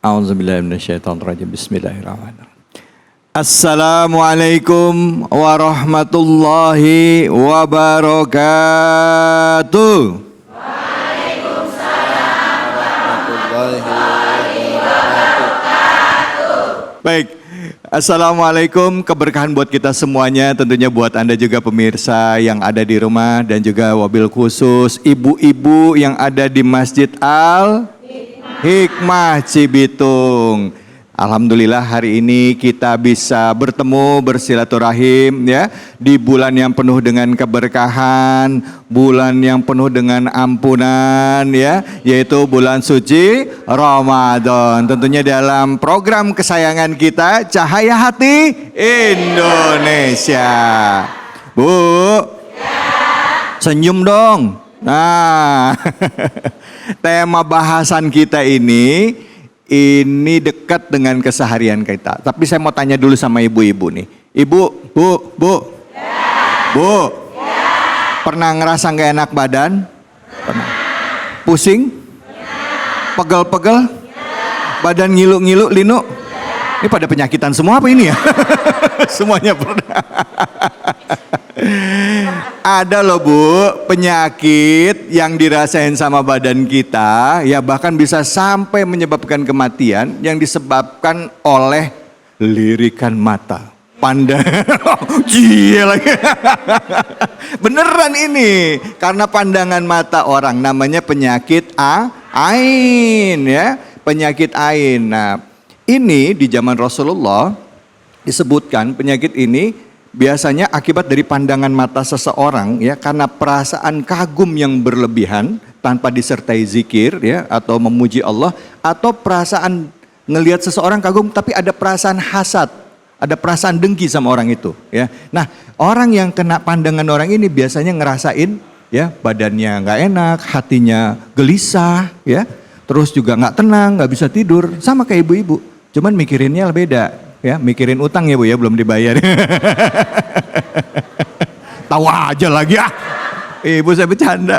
A'udzubillahi minasyaitonirrajim. Bismillahirrahmanirrahim. Assalamualaikum warahmatullahi wabarakatuh. Waalaikumsalam warahmatullahi wabarakatuh. Baik, Assalamualaikum, keberkahan buat kita semuanya, tentunya buat Anda juga pemirsa yang ada di rumah dan juga wabil khusus ibu-ibu yang ada di Masjid Al-Hikmah Cibitung. Alhamdulillah hari ini kita bisa bertemu bersilaturahim ya di bulan yang penuh dengan keberkahan, bulan yang penuh dengan ampunan ya, yaitu bulan suci Ramadan. Tentunya dalam program kesayangan kita Cahaya Hati Indonesia. Bu, senyum dong. Nah, tema bahasan kita ini dekat dengan keseharian kita. Tapi saya mau tanya dulu sama ibu-ibu nih. Ibu, Bu. Ya. Bu. Ya. Pernah ngerasa gak enak badan? Pernah. Pusing? Ya. Pegel-pegel? Ya. Badan ngilu-ngilu, linu? Ya. Ini pada penyakitan semua apa ini ya? Semuanya pernah. Ada loh Bu, penyakit yang dirasain sama badan kita ya bahkan bisa sampai menyebabkan kematian yang disebabkan oleh lirikan mata. Lagi. Beneran ini, karena pandangan mata orang, namanya penyakit ain ya, penyakit ain. Nah, ini di zaman Rasulullah disebutkan penyakit ini biasanya akibat dari pandangan mata seseorang ya, karena perasaan kagum yang berlebihan tanpa disertai zikir ya atau memuji Allah, atau perasaan ngelihat seseorang kagum tapi ada perasaan hasad, ada perasaan dengki sama orang itu ya. Nah, orang yang kena pandangan orang ini biasanya ngerasain ya badannya nggak enak, hatinya gelisah ya, terus juga nggak tenang, nggak bisa tidur, sama kayak ibu-ibu, cuman mikirinnya beda. Ya, mikirin utang ya Bu ya, belum dibayar. Tawa aja lagi ah. Ibu saya bercanda.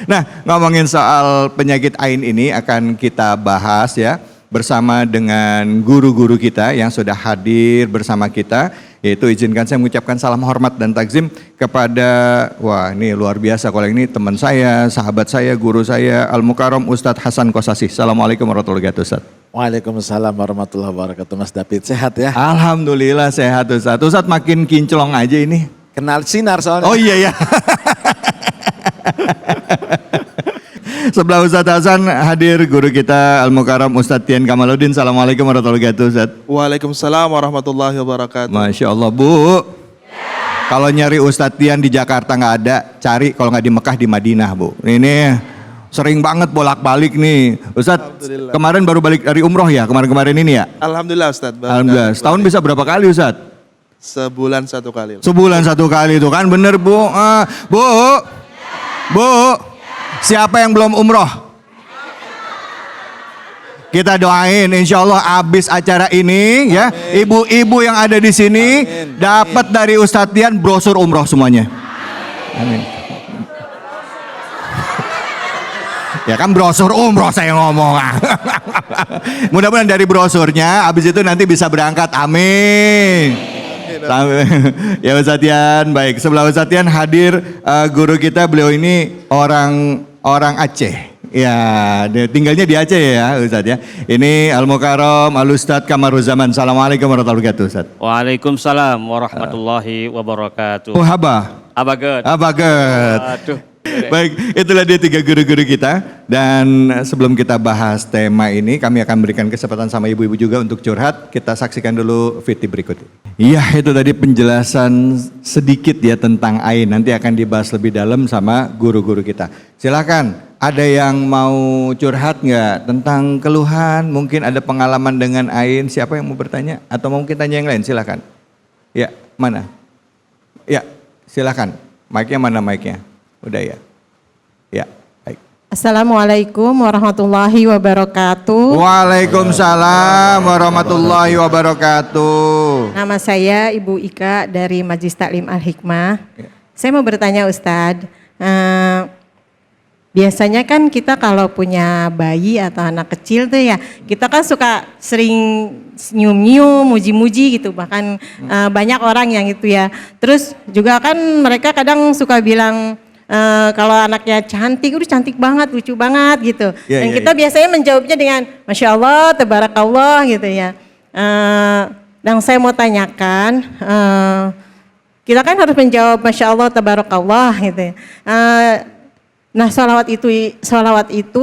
Nah, ngomongin soal penyakit ain ini akan kita bahas ya bersama dengan guru-guru kita yang sudah hadir bersama kita. Yaitu izinkan saya mengucapkan salam hormat dan takzim kepada, wah ini luar biasa kalau ini teman saya, sahabat saya, guru saya, Al-Mukarram Ustadz Hasan Kosasih. Assalamualaikum warahmatullahi wabarakatuh Ustadz. Waalaikumsalam warahmatullahi wabarakatuh. Mas David sehat ya? Alhamdulillah sehat Ustadz. Ustadz makin kinclong aja ini. Kenal sinar soalnya. Oh iya ya. Sebelah Ustadz Hasan hadir guru kita Al-Mukarram Ustadz Tian Kamaluddin. Assalamualaikum warahmatullahi wabarakatuh Ustadz. Waalaikumsalam warahmatullahi wabarakatuh. Masya Allah Bu. Kalau nyari Ustadz Tian di Jakarta nggak ada, cari kalau nggak di Mekah di Madinah Bu. Ini sering banget bolak-balik nih. Ustadz kemarin baru balik dari umroh ya, kemarin-kemarin ini ya? Alhamdulillah Ustadz. Alhamdulillah. Setahun bisa berapa kali Ustadz? Sebulan satu kali. Sebulan satu kali itu kan bener Bu. Bu, siapa yang belum umroh? Kita doain insya Allah abis acara ini ya, ibu-ibu yang ada di sini dapat dari Ustadz Tian brosur umroh semuanya. Amin. Ya kan brosur umroh saya ngomong. Mudah-mudahan dari brosurnya habis itu nanti bisa berangkat. Amin. Ya Ustadz Tian, baik. Sebelah Ustadz Tian hadir guru kita, beliau ini orang Aceh. Ya, tinggalnya di Aceh ya Ustadz ya. Ini Al-Mukarram Al-Ustadz Kamaruzaman. Assalamualaikum warahmatullahi wabarakatuh Ustadz. Waalaikumsalam warahmatullahi wabarakatuh. Oh haba. Abaget. Aduh. Baik, itulah dia 3 guru-guru kita. Dan sebelum kita bahas tema ini, kami akan berikan kesempatan sama ibu-ibu juga untuk curhat. Kita saksikan dulu video berikut ini. Iya, itu tadi penjelasan sedikit ya tentang ain. Nanti akan dibahas lebih dalam sama guru-guru kita. Silakan, ada yang mau curhat nggak tentang keluhan? Mungkin ada pengalaman dengan ain. Siapa yang mau bertanya? Atau mungkin tanya yang lain? Silakan. Ya, mana? Ya, silakan. Mic-nya mana mic-nya? Udah ya? Ya, baik. Assalamualaikum warahmatullahi wabarakatuh. Waalaikumsalam warahmatullahi wabarakatuh. Nama saya Ibu Ika dari Majelis Taklim Al-Hikmah. Ya. Saya mau bertanya Ustadz, biasanya kan kita kalau punya bayi atau anak kecil tuh ya, kita kan suka sering nyium-nyium, muji-muji gitu. Bahkan banyak orang yang itu ya. Terus juga kan mereka kadang suka bilang kalau anaknya cantik, udah cantik banget, lucu banget gitu. Dan kita biasanya menjawabnya dengan Masya Allah, Tabarakallah gitu ya. Yang saya mau tanyakan, kita kan harus menjawab Masya Allah, Tabarakallah gitu ya. Nah sholawat itu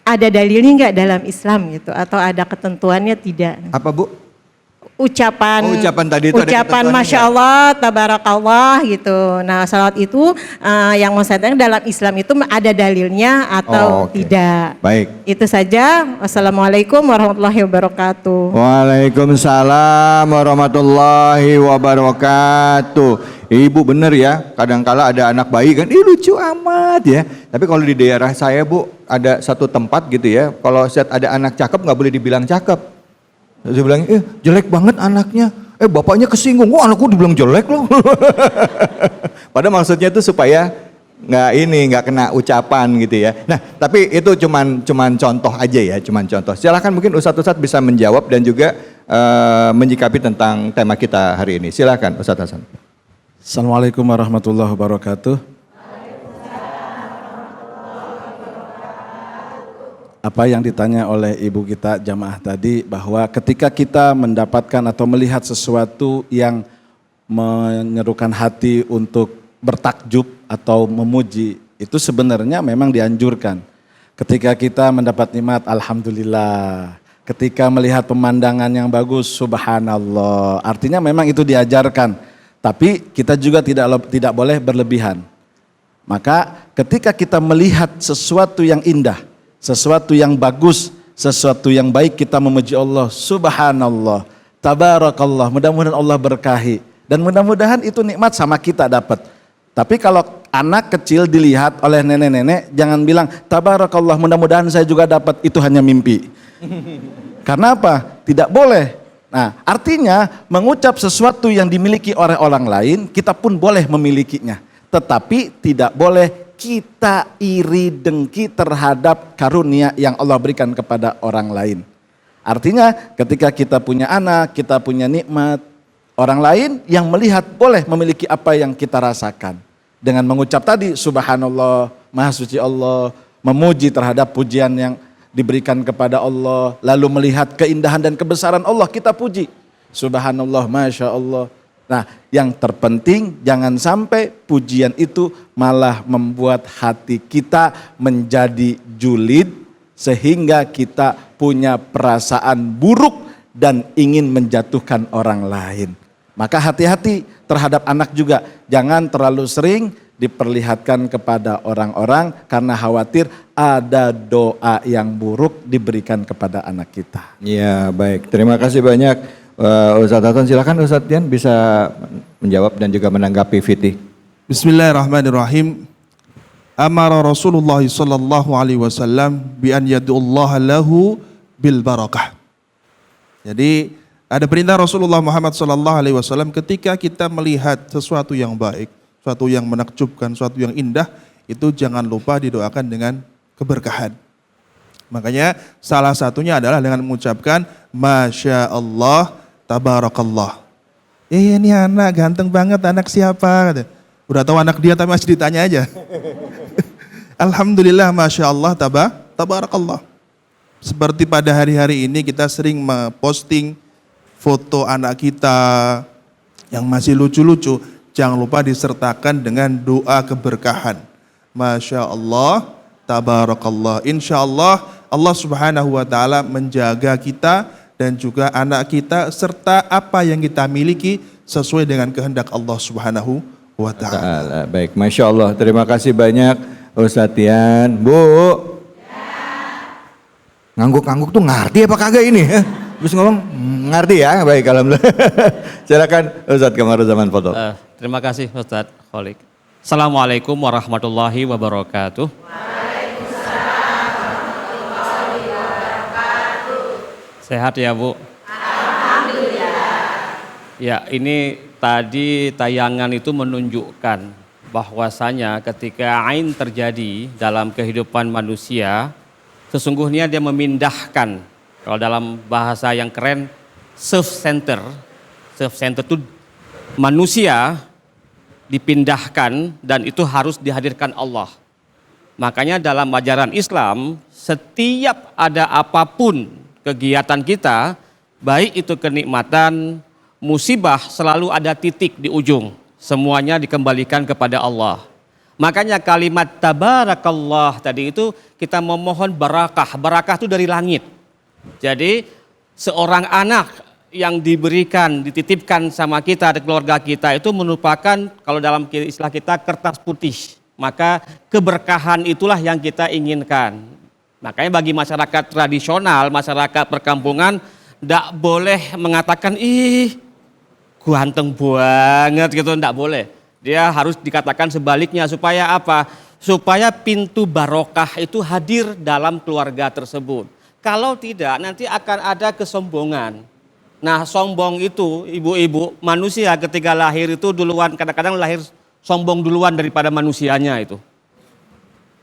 ada dalilnya nggak dalam Islam gitu? Atau ada ketentuannya tidak? Apa Bu? Ucapan tadi itu ada ucapan ketentuannya Masya nggak? Allah, Tabarakallah gitu. Nah sholawat itu yang mau saya tanya dalam Islam itu ada dalilnya atau oke. tidak? Baik. Itu saja. Wassalamualaikum warahmatullahi wabarakatuh. Waalaikumsalam warahmatullahi wabarakatuh. Ibu bener ya, kadangkala ada anak bayi kan, lucu amat ya. Tapi kalau di daerah saya Bu, ada satu tempat gitu ya, kalau set ada anak cakep nggak boleh dibilang cakep. Saya bilang, jelek banget anaknya. Bapaknya kesinggung, anakku dibilang jelek loh. Padahal maksudnya itu supaya nggak kena ucapan gitu ya. Nah, tapi itu cuman contoh aja ya, cuman contoh. Silakan mungkin Ustadz bisa menjawab dan juga menyikapi tentang tema kita hari ini. Silakan Ustadz Hasan. Assalamualaikum warahmatullahi wabarakatuh. Apa yang ditanya oleh ibu kita jamaah tadi, bahwa ketika kita mendapatkan atau melihat sesuatu yang menyerukan hati untuk bertakjub atau memuji, itu sebenarnya memang dianjurkan. Ketika kita mendapat nikmat, alhamdulillah. Ketika melihat pemandangan yang bagus, subhanallah. Artinya memang itu diajarkan. Tapi kita juga tidak boleh berlebihan. Maka ketika kita melihat sesuatu yang indah, sesuatu yang bagus, sesuatu yang baik, kita memuji Allah, subhanallah, tabarakallah, mudah-mudahan Allah berkahi. Dan mudah-mudahan itu nikmat sama kita dapat. Tapi kalau anak kecil dilihat oleh nenek-nenek, jangan bilang tabarakallah, mudah-mudahan saya juga dapat, itu hanya mimpi. Karena apa? Tidak boleh. Nah, artinya mengucap sesuatu yang dimiliki oleh orang lain, kita pun boleh memilikinya. Tetapi tidak boleh kita iri dengki terhadap karunia yang Allah berikan kepada orang lain. Artinya ketika kita punya anak, kita punya nikmat, orang lain yang melihat boleh memiliki apa yang kita rasakan. Dengan mengucap tadi, subhanallah, maha suci Allah, memuji terhadap pujian yang diberikan kepada Allah, lalu melihat keindahan dan kebesaran Allah, kita puji. Subhanallah, Masya Allah. Nah, yang terpenting jangan sampai pujian itu malah membuat hati kita menjadi julid, sehingga kita punya perasaan buruk dan ingin menjatuhkan orang lain. Maka hati-hati terhadap anak juga, jangan terlalu sering diperlihatkan kepada orang-orang karena khawatir ada doa yang buruk diberikan kepada anak kita. Ya baik, terima kasih banyak Ustadz Hasan. Silakan Ustadz Dian bisa menjawab dan juga menanggapi Fiti. Bismillahirrahmanirrahim. Amara Rasulullah sallallahu alaihi wasallam bi an yad'ullaha lahu bil barakah. Jadi ada perintah Rasulullah Muhammad sallallahu alaihi wasallam ketika kita melihat sesuatu yang baik, sesuatu yang menakjubkan, sesuatu yang indah, itu jangan lupa didoakan dengan keberkahan. Makanya salah satunya adalah dengan mengucapkan Masya Allah, Tabarakallah. Ini anak ganteng banget, anak siapa? Udah tahu anak dia tapi masih ditanya aja. Alhamdulillah, Masya Allah, Tabarakallah. Seperti pada hari-hari ini kita sering memposting foto anak kita yang masih lucu-lucu. Jangan lupa disertakan dengan doa keberkahan. Masya Allah, Tabarakallah. Insya Allah, Allah Subhanahu wa Ta'ala menjaga kita dan juga anak kita serta apa yang kita miliki sesuai dengan kehendak Allah Subhanahu wa Ta'ala. Baik, Masya Allah. Terima kasih banyak Ustadz Dian. Bu, ngangguk-ngangguk tuh ngerti apa kagak ini? Terus ngomong ngerti ya? Baik, alhamdulillah. Silakan Ustadz Kamaruzaman foto. Terima kasih Ustadz Kholik. Assalamualaikum warahmatullahi wabarakatuh. Sehat ya Bu? Alhamdulillah. Ya, ini tadi tayangan itu menunjukkan bahwasanya ketika ain terjadi dalam kehidupan manusia, sesungguhnya dia memindahkan, kalau dalam bahasa yang keren, self-center. Self-center itu manusia dipindahkan dan itu harus dihadirkan Allah. Makanya dalam ajaran Islam, setiap ada apapun kegiatan kita, baik itu kenikmatan, musibah, selalu ada titik di ujung. Semuanya dikembalikan kepada Allah. Makanya kalimat tabarakallah tadi itu kita memohon barakah. Barakah itu dari langit. Jadi seorang anak yang diberikan, dititipkan sama kita, keluarga kita itu merupakan, kalau dalam istilah kita, kertas putih. Maka keberkahan itulah yang kita inginkan. Makanya bagi masyarakat tradisional, masyarakat perkampungan, tidak boleh mengatakan, ih ganteng banget gitu, enggak boleh. Dia harus dikatakan sebaliknya, supaya apa? Supaya pintu barokah itu hadir dalam keluarga tersebut. Kalau tidak, nanti akan ada kesombongan. Nah, sombong itu ibu-ibu, manusia ketika lahir itu duluan, kadang-kadang lahir sombong duluan daripada manusianya itu.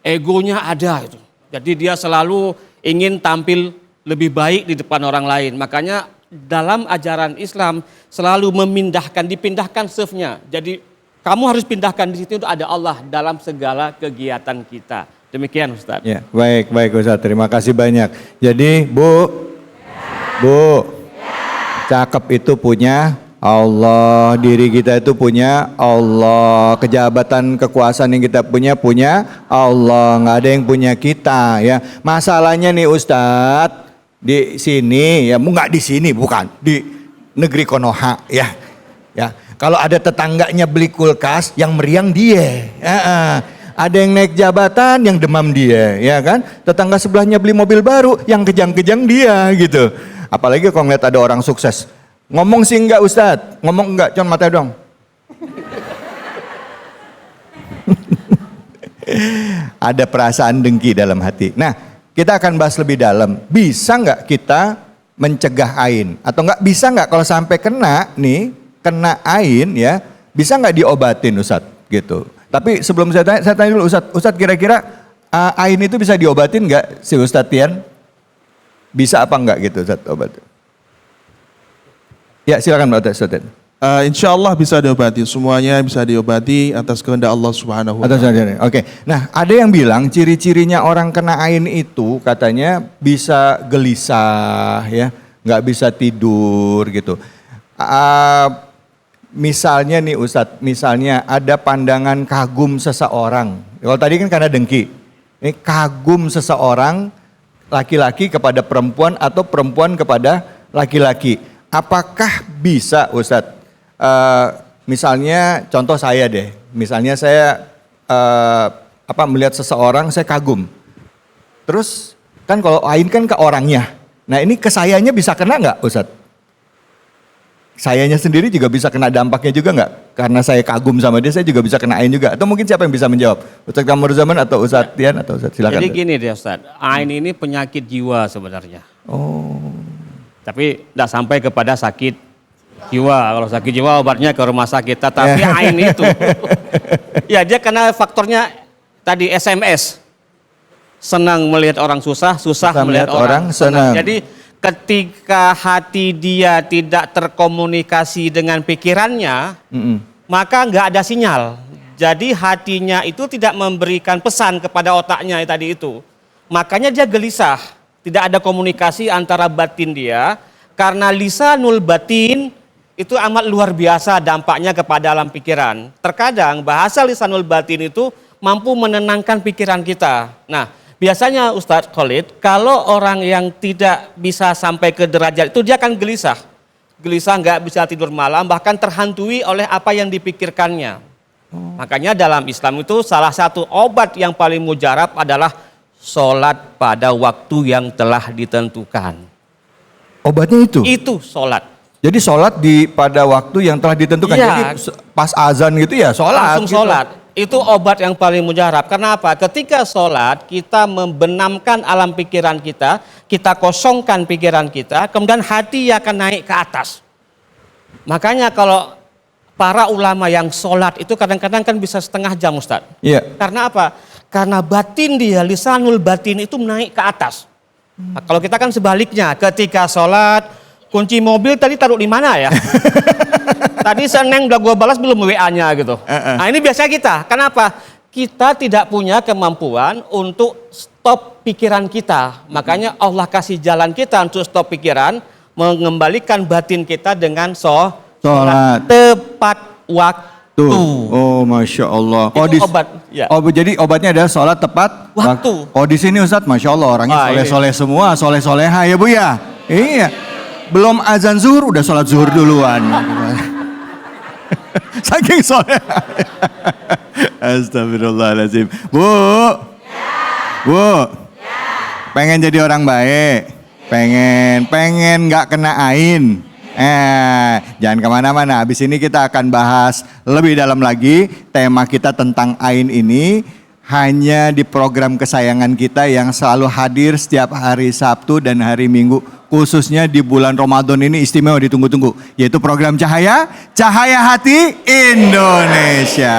Egonya ada itu. Jadi dia selalu ingin tampil lebih baik di depan orang lain. Makanya dalam ajaran Islam selalu dipindahkan serve-nya. Jadi kamu harus pindahkan di situ, ada Allah dalam segala kegiatan kita. Demikian Ustaz. Ya, baik Ustaz. Terima kasih banyak. Jadi Bu, cakep itu punya Allah, diri kita itu punya Allah, kejabatan kekuasaan yang kita punya Allah, nggak ada yang punya kita ya. Masalahnya nih Ustadz, di sini ya, nggak di sini, bukan di negeri Konoha ya. Kalau ada tetangganya beli kulkas, yang meriang dia. Ada yang naik jabatan, yang demam dia, ya kan? Tetangga sebelahnya beli mobil baru, yang kejang-kejang dia gitu. Apalagi kalau ngeliat ada orang sukses, ngomong sih enggak Ustadz, ngomong enggak, cuman mata dong. Ada perasaan dengki dalam hati. Nah, kita akan bahas lebih dalam. Bisa nggak kita mencegah ain? Atau nggak bisa nggak kalau sampai kena ain ya, bisa nggak diobatin Ustadz gitu. Tapi sebelum saya tanya dulu Ustadz kira-kira ain itu bisa diobatin nggak si Ustadz Tian? Bisa apa nggak gitu Ustadz obatin? Ya silakan Pak Ustadz. Insya Allah bisa diobati, semuanya bisa diobati atas kehendak Allah Subhanahu wa Ta'ala. Oke. Nah, ada yang bilang ciri-cirinya orang kena ain itu katanya bisa gelisah ya, nggak bisa tidur gitu. Misalnya nih Ustadz, misalnya ada pandangan kagum seseorang. Kalau tadi kan karena dengki. Ini kagum seseorang, laki-laki kepada perempuan atau perempuan kepada laki-laki. Apakah bisa Ustadz? Misalnya contoh saya deh, misalnya saya melihat seseorang saya kagum, terus kan kalau ain kan ke orangnya, nah ini ke sayanya bisa kena nggak Ustadz? Sayanya sendiri juga bisa kena dampaknya juga nggak? Karena saya kagum sama dia, saya juga bisa kena ain juga. Atau mungkin siapa yang bisa menjawab? Ustadz Kamruzaman atau Ustadz Tian atau Ustadz silakan. Jadi gini deh Ustadz, ain ini penyakit jiwa sebenarnya. Oh. Tapi tidak sampai kepada sakit jiwa. Kalau sakit jiwa obatnya ke rumah sakit. Tapi ain itu, ya dia karena faktornya tadi SMS. Senang melihat orang susah melihat orang senang. Jadi ketika hati dia tidak terkomunikasi dengan pikirannya, maka nggak ada sinyal. Jadi hatinya itu tidak memberikan pesan kepada otaknya tadi itu. Makanya dia gelisah. Tidak ada komunikasi antara batin dia. Karena lisanul batin itu amat luar biasa dampaknya kepada alam pikiran. Terkadang bahasa lisanul batin itu mampu menenangkan pikiran kita. Nah, biasanya Ustadz Khalid, kalau orang yang tidak bisa sampai ke derajat itu dia akan gelisah. Gelisah, nggak bisa tidur malam, bahkan terhantui oleh apa yang dipikirkannya. Makanya dalam Islam itu salah satu obat yang paling mujarab adalah sholat pada waktu yang telah ditentukan. Obatnya itu? Itu sholat. Jadi sholat pada waktu yang telah ditentukan. Ya. Jadi pas azan gitu ya sholat. Langsung gitu. sholat. Itu obat yang paling mujarab. Kenapa? Ketika sholat kita membenamkan alam pikiran kita kosongkan pikiran kita, kemudian hati akan naik ke atas. Makanya kalau para ulama yang sholat itu kadang-kadang kan bisa setengah jam Ustaz. Iya. Karena apa? Karena batin dia, lisanul batin itu naik ke atas. Nah, kalau kita kan sebaliknya, ketika sholat, kunci mobil tadi taruh di mana ya? Tadi Seneng udah gue balas belum WA-nya gitu. Nah ini biasa kita, kenapa? Kita tidak punya kemampuan untuk stop pikiran kita. Makanya Allah kasih jalan kita untuk stop pikiran, mengembalikan batin kita dengan Sholat. tepat waktu. Oh, Masya Allah. Itu obat, ya. Jadi obatnya adalah sholat tepat Waktu. Oh, di sini Ustadz, Masya Allah, orangnya Wah, soleh-soleh semua, soleh-soleha ya Bu ya. Iya. Belum azan zuhur udah sholat zuhur duluan. Saking soleh. Astagfirullahaladzim. Bu. Bu. Pengen jadi orang baik. Pengen nggak kena ain. Jangan kemana-mana. Habis ini kita akan bahas lebih dalam lagi. Tema kita tentang ain ini hanya di program kesayangan kita yang selalu hadir setiap hari Sabtu dan hari Minggu. Khususnya di bulan Ramadan ini istimewa ditunggu-tunggu. Yaitu program Cahaya Hati Indonesia.